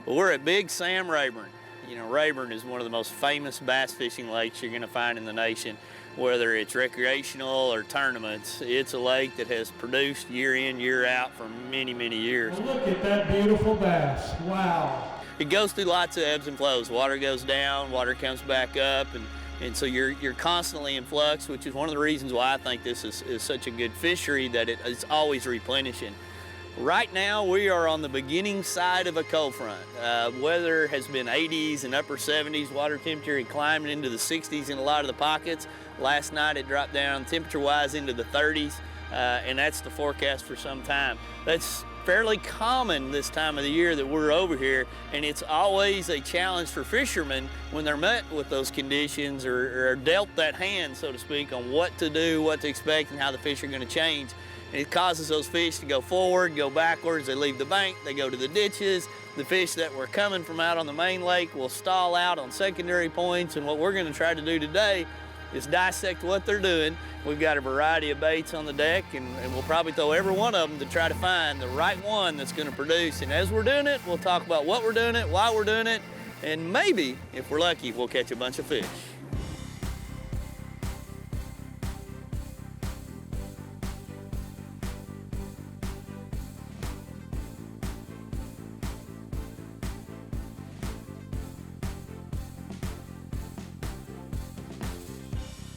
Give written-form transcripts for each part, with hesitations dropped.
Well, we're at Big Sam Rayburn. You know, Rayburn is one of the most famous bass fishing lakes you're gonna find in the nation. Whether it's recreational or tournaments, it's a lake that has produced year in, year out for many, many years. Well, look at that beautiful bass, wow. It goes through lots of ebbs and flows. Water goes down, water comes back up, and so you're constantly in flux, which is one of the reasons why I think this is such a good fishery, that it's always replenishing. Right now, we are on the beginning side of a cold front. Weather has been 80s and upper 70s, water temperature had climbed into the 60s in a lot of the pockets. Last night it dropped down temperature-wise into the 30s, and that's the forecast for some time. That's fairly common this time of the year that we're over here, and it's always a challenge for fishermen when they're met with those conditions or dealt that hand, so to speak, on what to do, what to expect, and how the fish are gonna change. And it causes those fish to go forward, go backwards, they leave the bank, they go to the ditches. The fish that were coming from out on the main lake will stall out on secondary points, and what we're gonna try to do today is dissect what they're doing. We've got a variety of baits on the deck, and we'll probably throw every one of them to try to find the right one that's gonna produce. And as we're doing it, we'll talk about what we're doing it, why we're doing it, and maybe, if we're lucky, we'll catch a bunch of fish.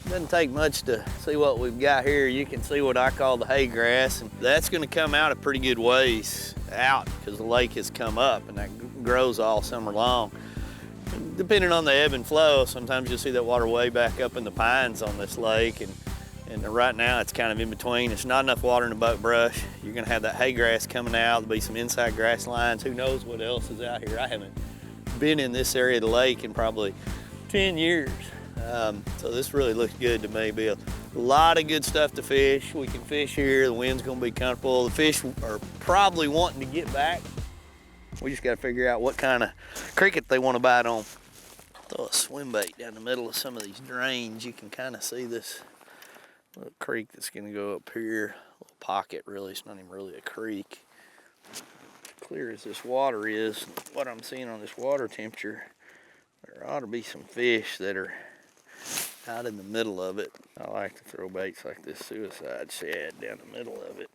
Doesn't take much to see what we've got here. You can see what I call the hay grass, and that's gonna come out a pretty good ways out because the lake has come up, and that grows all summer long. And depending on the ebb and flow, sometimes you'll see that water way back up in the pines on this lake, and right now it's kind of in between. There's not enough water in the buckbrush. You're gonna have that hay grass coming out. There'll be some inside grass lines. Who knows what else is out here. I haven't been in this area of the lake in probably 10 years. So this really looks good to me. Be a lot of good stuff to fish. We can fish here, the wind's gonna be comfortable. The fish are probably wanting to get back. We just gotta figure out what kind of cricket they wanna bite on. Throw a swim bait down the middle of some of these drains. You can kind of see this little creek that's gonna go up here. A little pocket, really, it's not even really a creek. As clear as this water is, what I'm seeing on this water temperature, there ought to be some fish that are out in the middle of it. I like to throw baits like this suicide shad down the middle of it.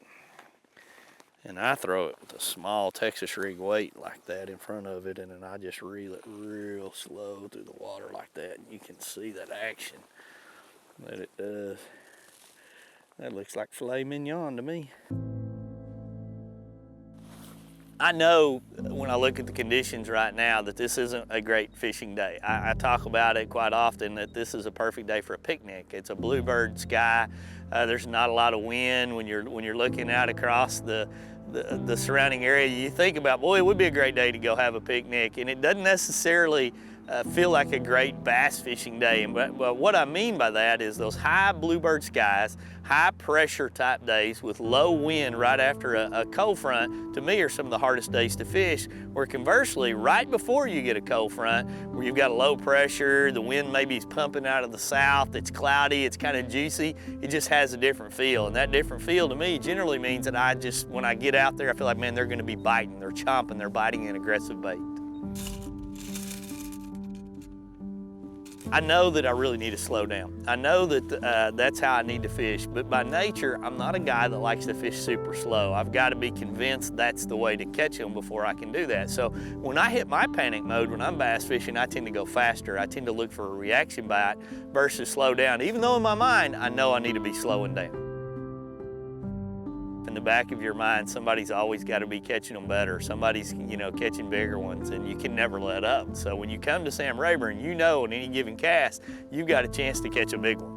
And I throw it with a small Texas rig weight like that in front of it, and then I just reel it real slow through the water like that. And you can see that action that it does. That looks like filet mignon to me. I know when I look at the conditions right now that this isn't a great fishing day. I talk about it quite often that this is a perfect day for a picnic. It's a bluebird sky. There's not a lot of wind when you're looking out across the surrounding area. You think about, boy, it would be a great day to go have a picnic, and it doesn't necessarily feel like a great bass fishing day. But what I mean by that is those high bluebird skies, high pressure type days with low wind right after a cold front, to me are some of the hardest days to fish. Where conversely, right before you get a cold front, where you've got a low pressure, the wind maybe is pumping out of the south, it's cloudy, it's kind of juicy, it just has a different feel. And that different feel to me generally means that when I get out there, I feel like, man, they're gonna be biting, they're chomping, they're biting an aggressive bait. I know that I really need to slow down. I know that that's how I need to fish, but by nature, I'm not a guy that likes to fish super slow. I've got to be convinced that's the way to catch them before I can do that. So when I hit my panic mode, when I'm bass fishing, I tend to go faster. I tend to look for a reaction bite versus slow down, even though in my mind, I know I need to be slowing down. In the back of your mind, somebody's always got to be catching them better. Somebody's, catching bigger ones, and you can never let up. So when you come to Sam Rayburn, you know in any given cast, you've got a chance to catch a big one.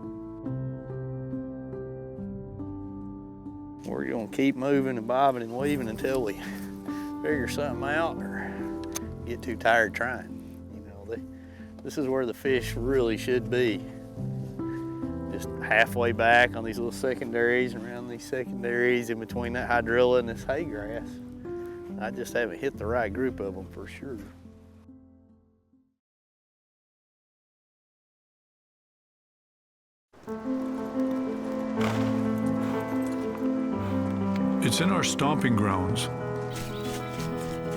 We're gonna keep moving and bobbing and weaving until we figure something out or get too tired trying. This is where the fish really should be. Just halfway back on these little secondaries, around these secondaries, in between that hydrilla and this hay grass. I just haven't hit the right group of them for sure. It's in our stomping grounds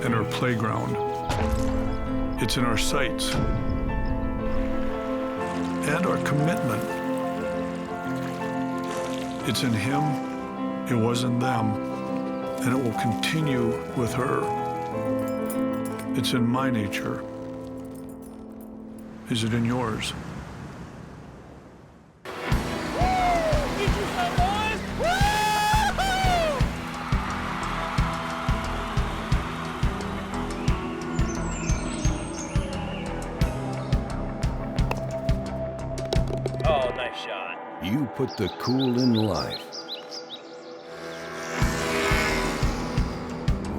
and our playground. It's in our sights and our commitment. It's in him, it was in them, and it will continue with her. It's in my nature. Is it in yours? Oh, nice shot. You put the cool in life.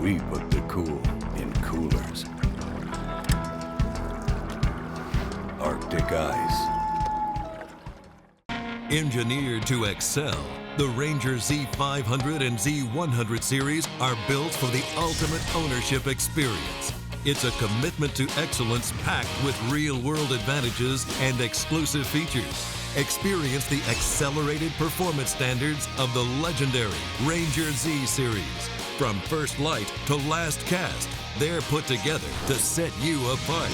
We put the cool in coolers. Arctic ice. Engineered to excel, the Ranger Z500 and Z100 series are built for the ultimate ownership experience. It's a commitment to excellence packed with real-world advantages and exclusive features. Experience the accelerated performance standards of the legendary Ranger Z series. From first light to last cast, they're put together to set you apart.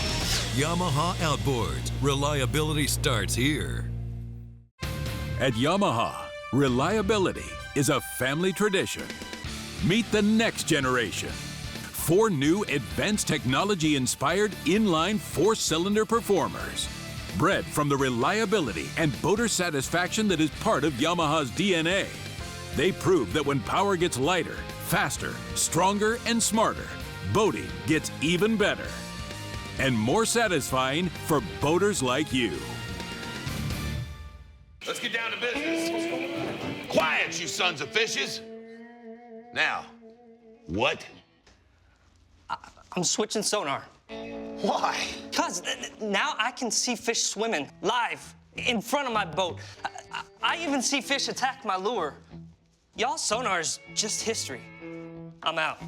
Yamaha Outboards. Reliability starts here. At Yamaha, reliability is a family tradition. Meet the next generation. 4 new advanced technology-inspired inline 4-cylinder performers. Bred from the reliability and boater satisfaction that is part of Yamaha's DNA. They prove that when power gets lighter, faster, stronger, and smarter, boating gets even better. And more satisfying for boaters like you. Let's get down to business. Quiet, you sons of fishes. Now, what? I'm switching sonar. Why? Because now I can see fish swimming live in front of my boat. I even see fish attack my lure. Y'all's sonar's just history. I'm out.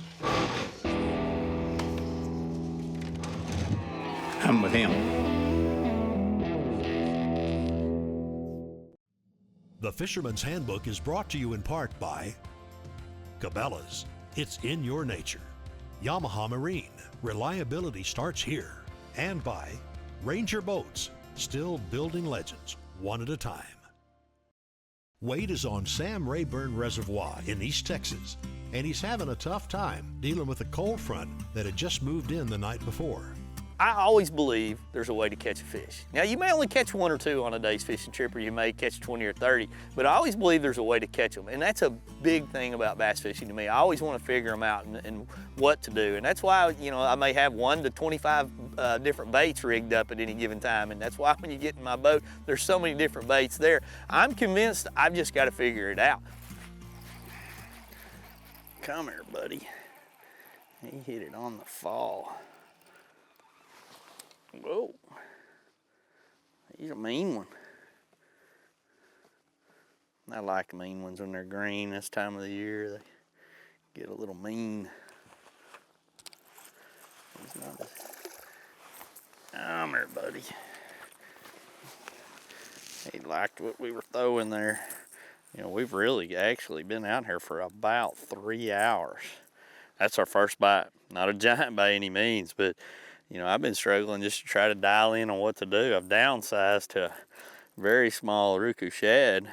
I'm with him. The Fisherman's Handbook is brought to you in part by Cabela's. It's in your nature. Yamaha Marine. Reliability starts here. And by Ranger Boats. Still building legends, one at a time. Wade is on Sam Rayburn Reservoir in East Texas, and he's having a tough time dealing with a cold front that had just moved in the night before. I always believe there's a way to catch a fish. Now, you may only catch 1 or 2 on a day's fishing trip, or you may catch 20 or 30, but I always believe there's a way to catch them. And that's a big thing about bass fishing to me. I always want to figure them out and what to do. And that's why, you know, I may have 1 to 25 different baits rigged up at any given time. And that's why when you get in my boat, there's so many different baits there. I'm convinced I've just got to figure it out. Come here, buddy. He hit it on the fall. Whoa, he's a mean one. I like mean ones when they're green this time of the year. They get a little mean. He's not as... Come here, buddy. He liked what we were throwing there. You know, we've really actually been out here for about 3 hours. That's our first bite. Not a giant by any means, but you know, I've been struggling just to try to dial in on what to do. I've downsized to a very small Ruku shad,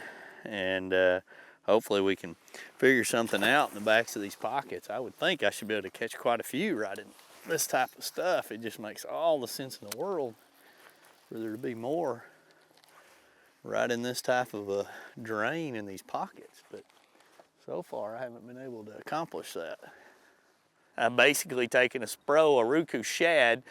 and hopefully we can figure something out in the backs of these pockets. I would think I should be able to catch quite a few right in this type of stuff. It just makes all the sense in the world for there to be more right in this type of a drain in these pockets. But so far I haven't been able to accomplish that. I'm basically taking a Ruku shad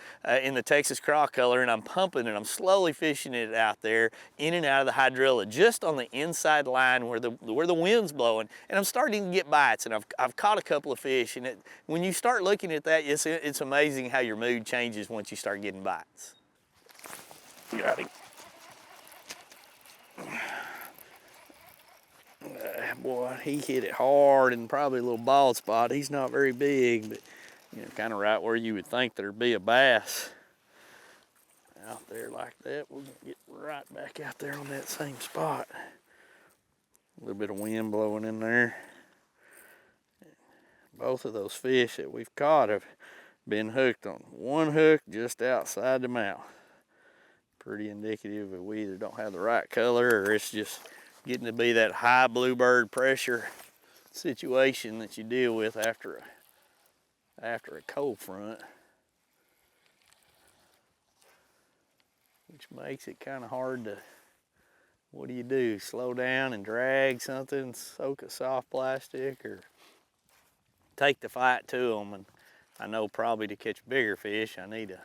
in the Texas craw color, and I'm pumping it. I'm slowly fishing it out there in and out of the hydrilla, just on the inside line where the wind's blowing. And I'm starting to get bites, and I've caught a couple of fish. And when you start looking at that, it's amazing how your mood changes once you start getting bites. Got him. Boy, he hit it hard and probably a little bald spot. He's not very big, but you know, kind of right where you would think there'd be a bass out there like that. We're gonna get right back out there on that same spot. A little bit of wind blowing in there. Both of those fish that we've caught have Been hooked on one hook just outside the mouth. Pretty indicative that we either don't have the right color or it's just getting to be that high bluebird pressure situation that you deal with after a cold front, which makes it kind of hard to, what do? Slow down and drag something, soak a soft plastic, or take the fight to them? And I know probably to catch bigger fish, I need to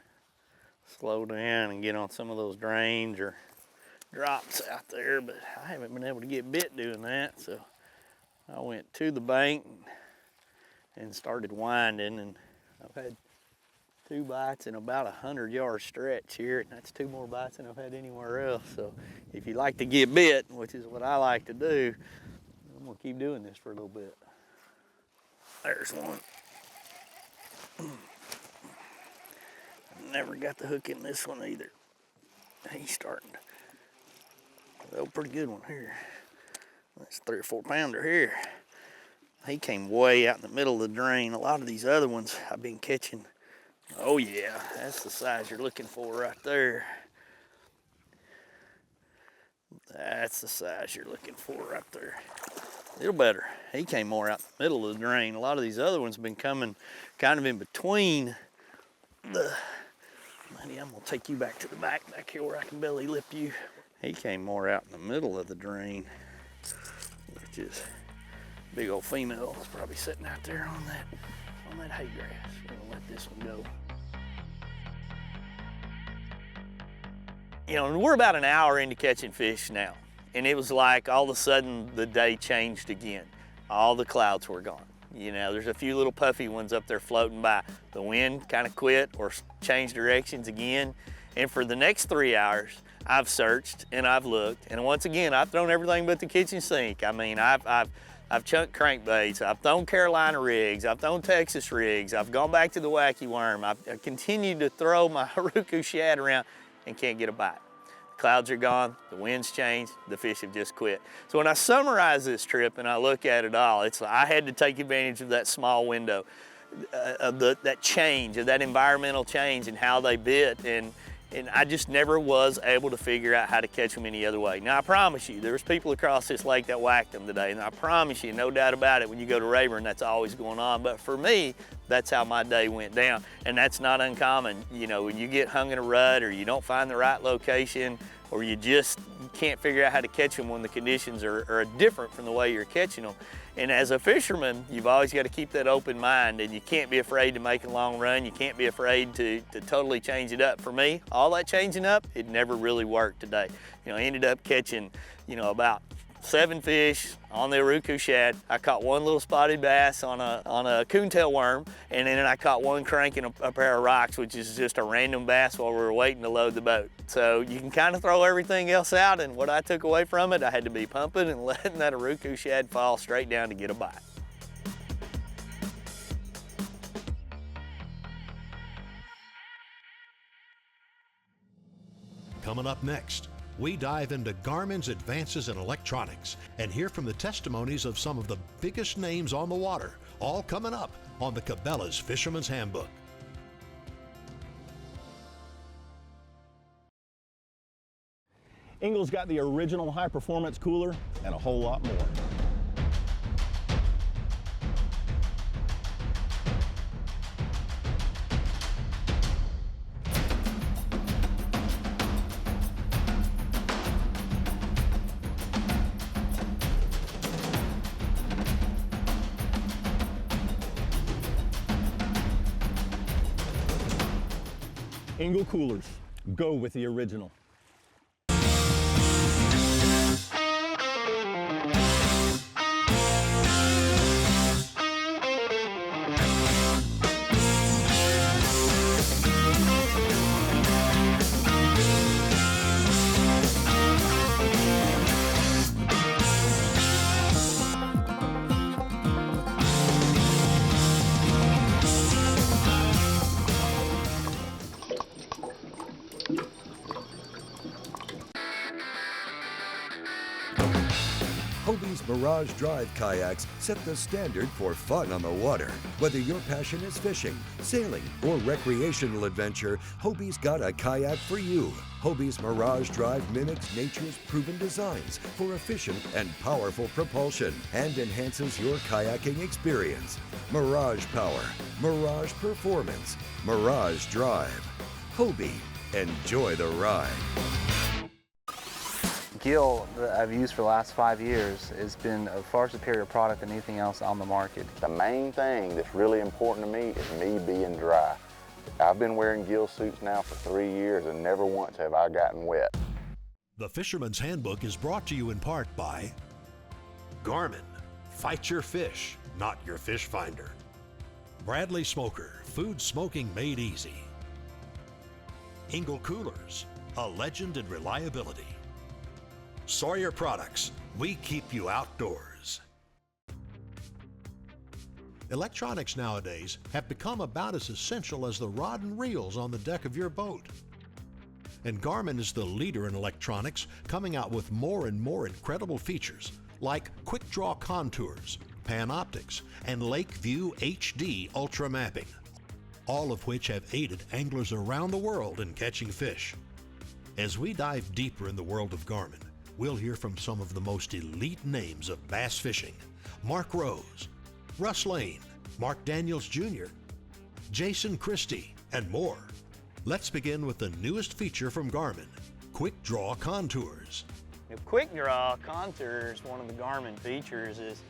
slow down and get on some of those drains or drops out there, but I haven't been able to get bit doing that, so I went to the bank and started winding, and I've had 2 bites in about 100-yard stretch here, and that's 2 more bites than I've had anywhere else. So if you like to get bit, which is what I like to do, I'm gonna keep doing this for a little bit. There's one. Never got the hook in this one either. He's starting to, oh, pretty good one here. That's a 3 or 4 pounder here. He came way out in the middle of the drain. A lot of these other ones I've been catching. Oh yeah, that's the size you're looking for right there. That's the size you're looking for right there. A little better. He came more out in the middle of the drain. A lot of these other ones have been coming kind of in between the, maybe I'm gonna take you back to the back here where I can belly lip you. He came more out in the middle of the drain, which is big old female. It's probably sitting out there on that hay grass. We're gonna let this one go. You know, we're about an hour into catching fish now, and it was like all of a sudden the day changed again. All the clouds were gone. You know, there's a few little puffy ones up there floating by. The wind kind of quit or changed directions again. And for the next 3 hours, I've searched and I've looked. And once again, I've thrown everything but the kitchen sink. I mean, I've chunked crankbaits. I've thrown Carolina rigs. I've thrown Texas rigs. I've gone back to the wacky worm. I've continued to throw my Haruku shad around and can't get a bite. The clouds are gone, the wind's changed, the fish have just quit. So when I summarize this trip and I look at it all, it's I had to take advantage of that small window, of that change, of that environmental change and how they bit, and I just never was able to figure out how to catch them any other way. Now I promise you, there's people across this lake that whacked them today, and I promise you, no doubt about it, when you go to Rayburn, that's always going on. But for me, that's how my day went down, and that's not uncommon. You know, when you get hung in a rut, or you don't find the right location, or you can't figure out how to catch them when the conditions are different from the way you're catching them. And as a fisherman, you've always got to keep that open mind, and you can't be afraid to make a long run. You can't be afraid to totally change it up. For me, all that changing up, it never really worked today. You know, I ended up catching, you know, about 7 fish on the Haruku shad. I caught 1 little spotted bass on a coontail worm, and then I caught 1 crank in a pair of rocks, which is just a random bass while we were waiting to load the boat. So you can kind of throw everything else out, and what I took away from it, I had to be pumping and letting that Haruku shad fall straight down to get a bite. Coming up next, we dive into Garmin's advances in electronics and hear from the testimonies of some of the biggest names on the water, all coming up on the Cabela's Fisherman's Handbook. Ingle's got the original high-performance cooler and a whole lot more. Ingle coolers, go with the original. Mirage Drive kayaks set the standard for fun on the water. Whether your passion is fishing, sailing, or recreational adventure, Hobie's got a kayak for you. Hobie's Mirage Drive mimics nature's proven designs for efficient and powerful propulsion and enhances your kayaking experience. Mirage Power, Mirage Performance, Mirage Drive. Hobie, enjoy the ride. Gill that I've used for the last 5 years has been a far superior product than anything else on the market. The main thing that's really important to me is me being dry. I've been wearing gill suits now for 3 years and never once have I gotten wet. The Fisherman's Handbook is brought to you in part by Garmin, fight your fish, not your fish finder. Bradley Smoker, food smoking made easy. Engel Coolers, a legend in reliability. Sawyer Products, we keep you outdoors. Electronics nowadays have become about as essential as the rod and reels on the deck of your boat. And Garmin is the leader in electronics, coming out with more and more incredible features like quick draw contours, Panoptics, and Lake View HD Ultra Mapping, all of which have aided anglers around the world in catching fish. As we dive deeper in the world of Garmin, we'll hear from some of the most elite names of bass fishing: Mark Rose, Russ Lane, Mark Daniels Jr., Jason Christie, and more. Let's begin with the newest feature from Garmin, Quick Draw Contours. Quick Draw Contours, one of the Garmin features, is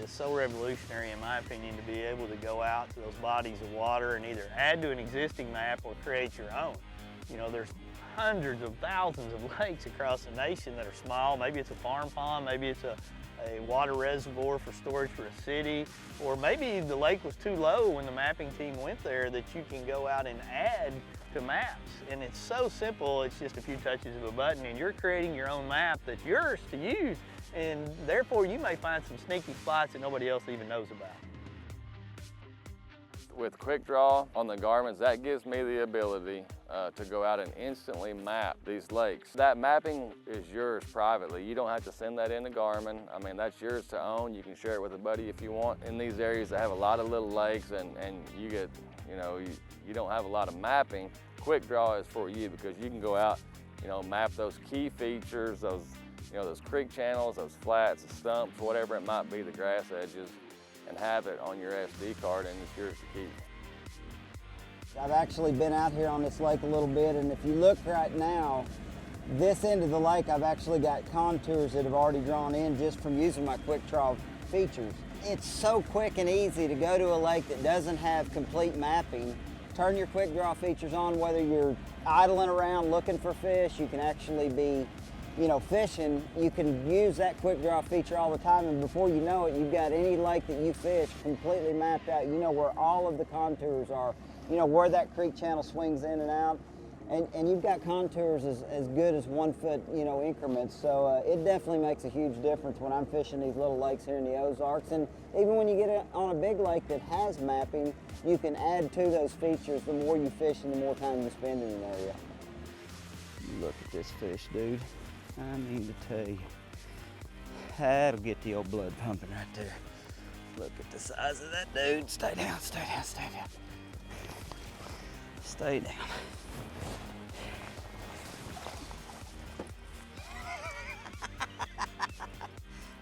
so revolutionary in my opinion, to be able to go out to those bodies of water and either add to an existing map or create your own. You know, there's hundreds of thousands of lakes across the nation that are small. Maybe it's a farm pond, maybe it's a water reservoir for storage for a city, or maybe the lake was too low when the mapping team went there that you can go out and add to maps. And it's so simple, it's just a few touches of a button and you're creating your own map that's yours to use, and therefore you may find some sneaky spots that nobody else even knows about. With Quick Draw on the Garmins, that gives me the ability to go out and instantly map these lakes. That mapping is yours privately. You don't have to send that in to Garmin. I mean, that's yours to own. You can share it with a buddy if you want. In these areas that have a lot of little lakes and you get, you know, you don't have a lot of mapping, Quick Draw is for you because you can go out, you know, map those key features, those, you know, those creek channels, those flats, the stumps, whatever it might be, the grass edges, and have it on your SD card, and it's yours to keep. I've actually been out here on this lake a little bit, and if you look right now, this end of the lake, I've actually got contours that have already drawn in just from using my Quick Draw features. It's so quick and easy to go to a lake that doesn't have complete mapping. Turn your Quick Draw features on, whether you're idling around looking for fish, you can actually be, you know, fishing. You can use that Quick Draw feature all the time, and before you know it, you've got any lake that you fish completely mapped out. You know where all of the contours are, you know where that creek channel swings in and out, and you've got contours as good as 1 foot, you know, increments. So it definitely makes a huge difference when I'm fishing these little lakes here in the Ozarks, and even when you get on a big lake that has mapping, you can add to those features the more you fish and the more time you spend in an area. Look at this fish, dude. I mean to tell you, that'll get the old blood pumping right there. Look at the size of that dude. Stay down, stay down, stay down. Stay down.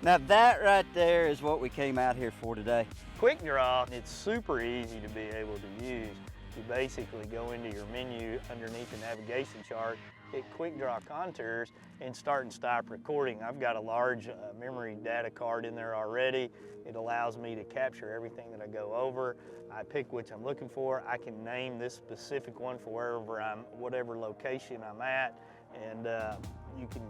Now that right there is what we came out here for today. Quick Draw, it's super easy to be able to use. You basically go into your menu underneath the navigation chart, hit Quick Draw Contours, and start and stop recording. I've got a large memory data card in there already. It allows me to capture everything that I go over. I pick which I'm looking for. I can name this specific one for whatever location I'm at, and you can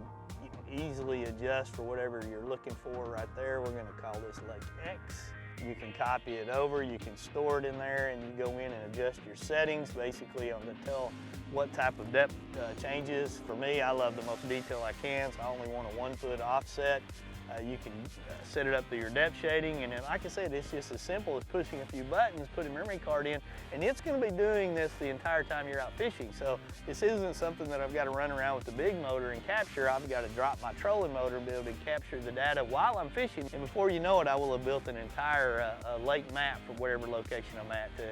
easily adjust for whatever you're looking for right there. We're gonna call this Lake X. You can copy it over, you can store it in there, and you go in and adjust your settings. Basically, I'm gonna tell what type of depth changes. For me, I love the most detail I can, so I only want a 1 foot offset. You can set it up to your depth shading, and then, like I said, it's just as simple as pushing a few buttons, put a memory card in, and it's going to be doing this the entire time you're out fishing. So this isn't something that I've got to run around with the big motor and capture. I've got to drop my trolling motor and be able to capture the data while I'm fishing, and before you know it, I will have built an entire lake map for whatever location I'm at to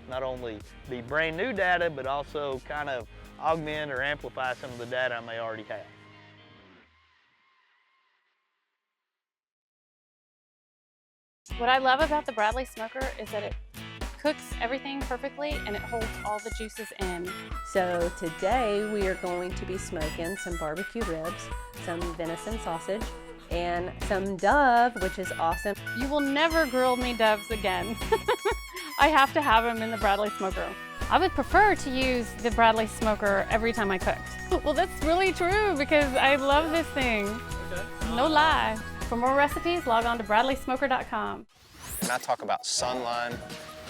not only be brand new data, but also kind of augment or amplify some of the data I may already have. What I love about the Bradley smoker is that it cooks everything perfectly and it holds all the juices in. So today we are going to be smoking some barbecue ribs, some venison sausage, and some dove, which is awesome. You will never grill me doves again. I have to have them in the Bradley smoker. I would prefer to use the Bradley smoker every time I cooked. Well, that's really true because I love this thing. No lie. For more recipes, log on to bradleysmoker.com. When I talk about Sunline,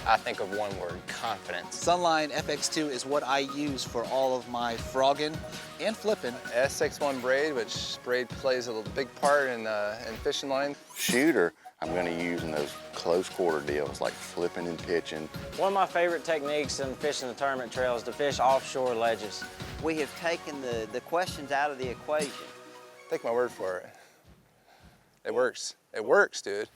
I think of one word: confidence. Sunline FX2 is what I use for all of my frogging and flipping. S61 braid, which braid plays a big part in fishing line. Shooter, I'm going to use in those close quarter deals like flipping and pitching. One of my favorite techniques in fishing the tournament trail is to fish offshore ledges. We have taken the questions out of the equation. Take my word for it. It works. It works, dude.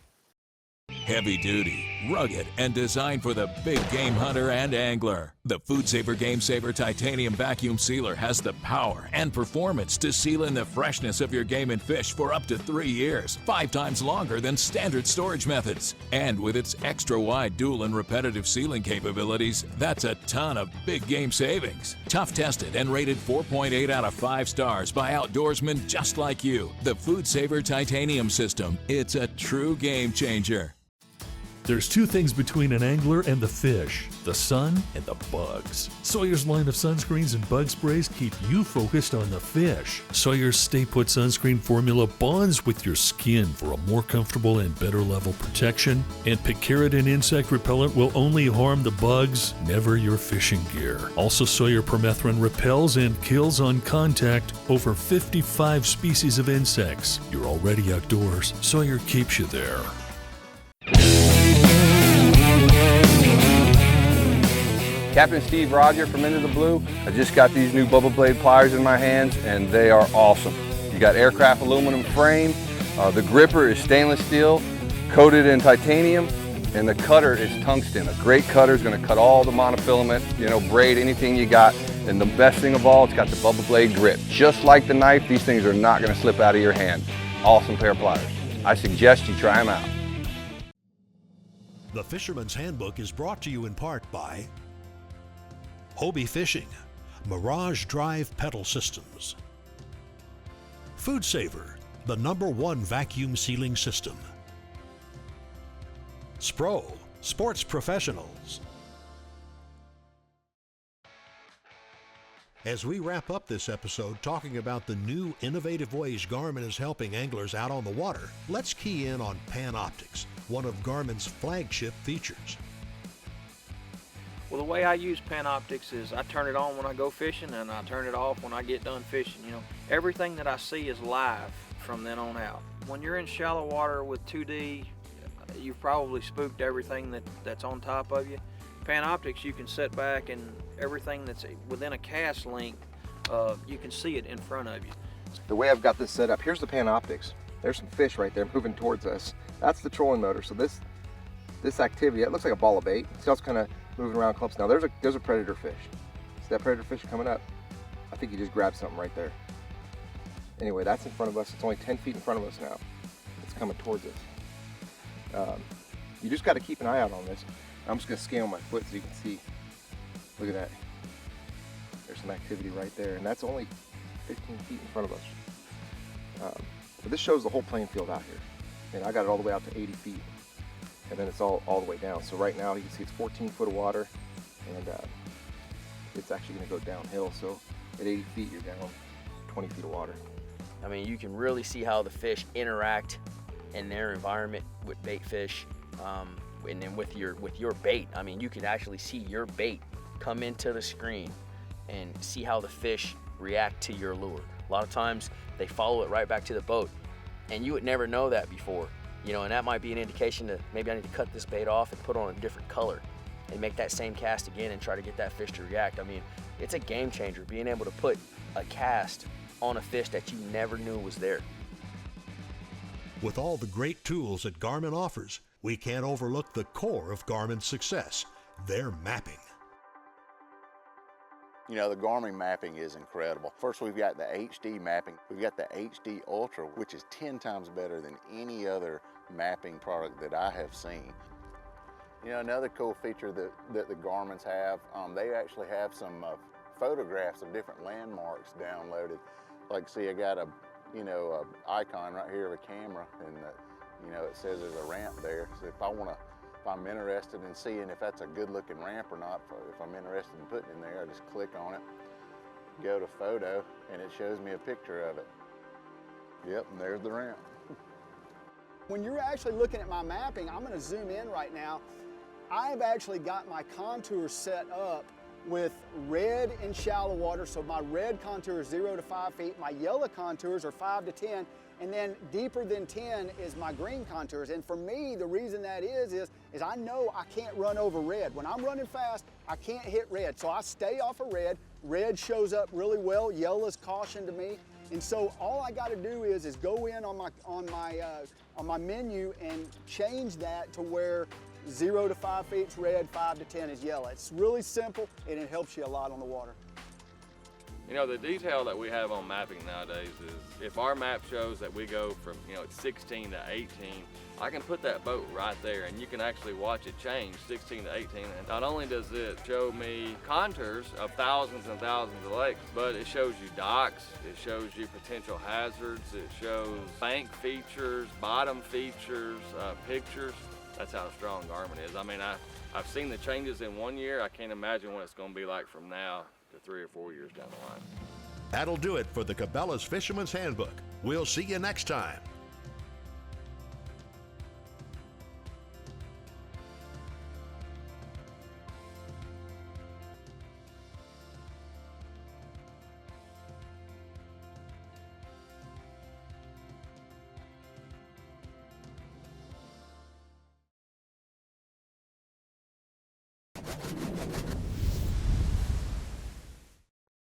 Heavy duty, rugged, and designed for the big game hunter and angler. The Food Saver Game Saver Titanium Vacuum Sealer has the power and performance to seal in the freshness of your game and fish for up to 3 years, 5 times longer than standard storage methods. And with its extra wide dual and repetitive sealing capabilities, that's a ton of big game savings. Tough tested and rated 4.8 out of 5 stars by outdoorsmen just like you. The Food Saver Titanium System, it's a true game changer. There's two things between an angler and the fish: the sun and the bugs. Sawyer's line of sunscreens and bug sprays keep you focused on the fish. Sawyer's Stay Put sunscreen formula bonds with your skin for a more comfortable and better level protection. And picaridin insect repellent will only harm the bugs, never your fishing gear. Also, Sawyer permethrin repels and kills on contact over 55 species of insects. You're already outdoors. Sawyer keeps you there. Captain Steve Roger from Into the Blue. I just got these new Bubba Blade pliers in my hands, and they are awesome. You got aircraft aluminum frame. The gripper is stainless steel, coated in titanium, and the cutter is tungsten. A great cutter is going to cut all the monofilament, braid, anything you got. And the best thing of all, it's got the Bubba Blade grip. Just like the knife, these things are not going to slip out of your hand. Awesome pair of pliers. I suggest you try them out. The Fisherman's Handbook is brought to you in part by Hobie Fishing, Mirage Drive Pedal Systems, Food Saver, the #1 vacuum sealing system, Spro, Sports Professionals. As we wrap up this episode talking about the new innovative ways Garmin is helping anglers out on the water, let's key in on Panoptix, one of Garmin's flagship features. Well, the way I use Panoptix is I turn it on when I go fishing and I turn it off when I get done fishing. Everything that I see is live from then on out. When you're in shallow water with 2D, you've probably spooked everything that's on top of you. Panoptix, you can sit back and everything that's within a cast length, you can see it in front of you. The way I've got this set up, here's the Panoptix. There's some fish right there moving towards us. That's the trolling motor. So this activity, it looks like a ball of bait. See how it's kind of moving around clumps. Now there's a predator fish. See that predator fish coming up? I think you just grabbed something right there. Anyway, that's in front of us. It's only 10 feet in front of us now. It's coming towards us. You just got to keep an eye out on this. I'm just going to scale my foot so you can see. Look at that. There's some activity right there, and that's only 15 feet in front of us. But this shows the whole playing field out here. And I got it all the way out to 80 feet. And then it's all the way down. So right now you can see it's 14 foot of water, and it's actually going to go downhill. So at 80 feet you're down 20 feet of water. I mean, you can really see how the fish interact in their environment with bait fish, and then with your bait. I mean, you can actually see your bait come into the screen and see how the fish react to your lure. A lot of times they follow it right back to the boat. and you would never know that before. You know, and that might be an indication that maybe I need to cut this bait off and put on a different color and make that same cast again and try to get that fish to react. I mean, it's a game changer being able to put a cast on a fish that you never knew was there. With all the great tools that Garmin offers, we can't overlook the core of Garmin's success, their mapping. You know, the Garmin mapping is incredible. First, we've got the HD mapping. We've got the HD Ultra, which is 10 times better than any other mapping product that I have seen. You know, another cool feature that the Garmins have, they actually have some photographs of different landmarks downloaded. Like, see, I got a icon right here of a camera, and you know, it says there's a ramp there. So if I'm interested in seeing if that's a good-looking ramp or not, if I'm interested in putting it in there, I just click on it, go to photo, and it shows me a picture of it. Yep, and there's the ramp. When you're actually looking at my mapping, I'm going to zoom in right now. I've actually got my contours set up with red in shallow water, so my red contour is 0 to 5 feet, my yellow contours are 5 to 10, and then deeper than 10 is my green contours. And for me, the reason that is I know I can't run over red. When I'm running fast, I can't hit red, so I stay off of red. Red shows up really well, yellow is caution to me. And so all I got to do is go in on my menu and change that to where 0 to 5 feet is red, 5 to 10 is yellow. It's really simple, and it helps you a lot on the water. You know, the detail that we have on mapping nowadays is if our map shows that we go from, you know, 16 to 18, I can put that boat right there and you can actually watch it change 16 to 18. And not only does it show me contours of thousands and thousands of lakes, but it shows you docks, it shows you potential hazards, it shows bank features, bottom features, pictures. That's how strong Garmin is. I mean, I've seen the changes in 1 year. I can't imagine what it's going to be like from now to 3 or 4 years down the line. That'll do it for the Cabela's Fisherman's Handbook. We'll see you next time.